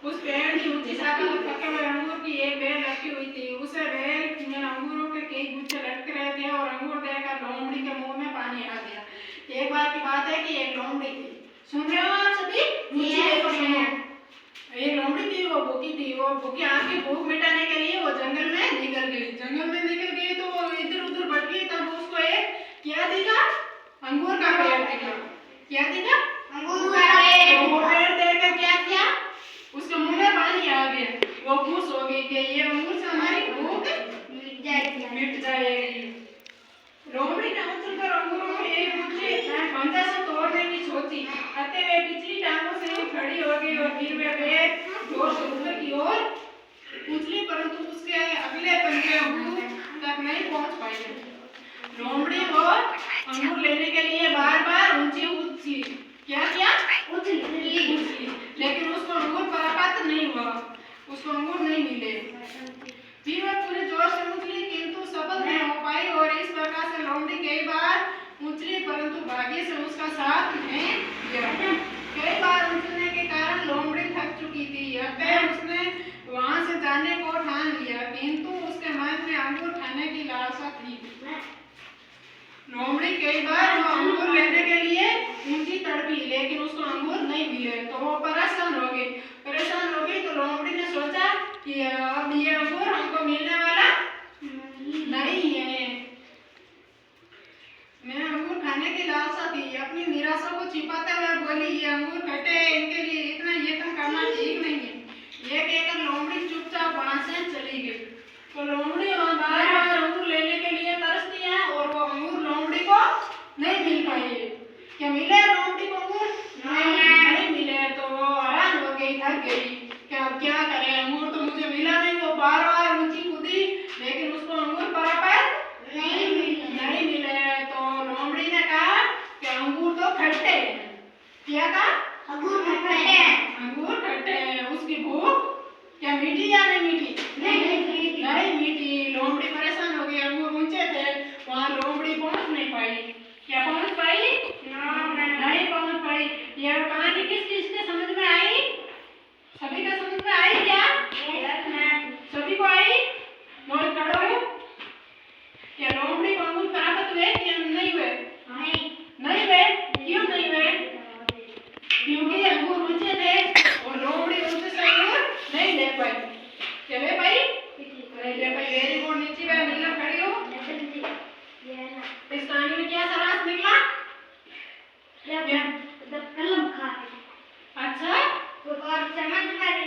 उस पेड़ की ऊंची शाखा पर पके हुए अंगूर की एक बेल रखी हुई थी। उसे बेल में अंगूरों के कई गुच्छे लटक रहे थे और अंगूर देखकर लोमड़ी के मुंह में पानी आ गया। एक बार की बात है कि एक लोमड़ी थी। सुन रहे हो आप सभी? सुनो। एक लोमड़ी थी, वो भूखी थी। वो भूखी आपकी भूख मिटाने के लिए वो जंगल में निकल गई। तो वो इधर उधर भटकी। तब उसको एक क्या दिखा? अंगूर का पेड़ दिखा। क्या दिखा? अंगूर का पेड़। वो पेड़ देखकर क्या किया? उसके मुंह में पानी आ गया। वो खुश हो गई कि ये अंगूर से हमारी भूख मिट जाएगी। लोमड़ी ने उछलकर अंगूरों को एक मुट्ठी पंजा से तोड़ने की सोची। अतः वे पिछली टांगों से खड़ी हो गई और फिर वे पेड़ जोर से ऊपर की ओर उछली, परंतु उसके अगले पंजे अंगूर तक नहीं पहुंच पाई। लोमड़ी वो अंगूर लेने के लिए बार-बार ऊंची उछली। क्या किया? उछली, लेकिन उसको अंगूर प्राप्त नहीं हुआ। उसको अंगूर नहीं मिले। फिर वह पूरे जोर से उछली, किंतु सफल नहीं हो पाई और इस प्रकार से लोमड़ी कई बार उछली, परंतु भाग्य से उसका साथ नहीं दिया। कई बार उछलने के कारण लोमड़ी थक चुकी थी। अतः उसने वहां से जाने को ठान लिया, किंतु उसके मन में अंगूर खाने की लालसा थी। लोमड़ी कई बार अंगूर लेने के लिए ऊंची तड़पी, लेकिन उसको अंगूर नहीं मिले। तो वो परेशान हो गई। तो लोमड़ी ने सोचा कि अब ये अंगूर हमको मिलने वाला नहीं है। मैं अंगूर खाने की लालसा थी। अपनी निराशा को छिपाते हुए बोली, ये अंगूर खट्टे हैं, इनके लिए इतना यत्न करना ठीक नहीं है। ये कहकर लोमड़ी चुपचाप वहां से चली गई। तो लोमड़ी बार-बार अंगूर लेने के लिए तरसती है और वो अंगूर लोमड़ी को नहीं मिल पाए। क्या मिले लोमड़ी को अंगूर? नहीं मिले। तो वो हैरान हो गई, थक गई। क्या करे, अंगूर तो मुझे मिला नहीं। वो बार-बार ऊंची कूदी, लेकिन उसको अंगूर प्राप्त नहीं मिले। तो लोमड़ी ने कहा कि अंगूर तो खट्टे हैं। क्या कहा? अंगूर खट्टे हैं। उसकी भूख क्या मीठी या नहीं मीठी? नहीं मीठी। लोमड़ी परेशान हो गई। अंगूर ऊंचे थे, वहां लोमड़ी पहुंच नहीं पाई। क्या पहुंच पाई? नहीं पहुंच पाई। यह कहानी किसके समझ में आई? सभी का समझ में आई क्या? सभी को आई? बोल खड़ो। क्या लोमड़ी को अंगूर प्राप्त हुए या नहीं हुए? नहीं हुए। क्यों नहीं हुए? क्योंकि अंगूर ऊंचे थे और लोमड़ी उनसे से अंगूर नहीं ले पाई। क्या ले पाई? नहीं ले पाई। Very good. नीचे वे नीलम खड़ी हो। इस कहानी में क्या सारांश निकला? कलम खा। अच्छा, तो और समझ में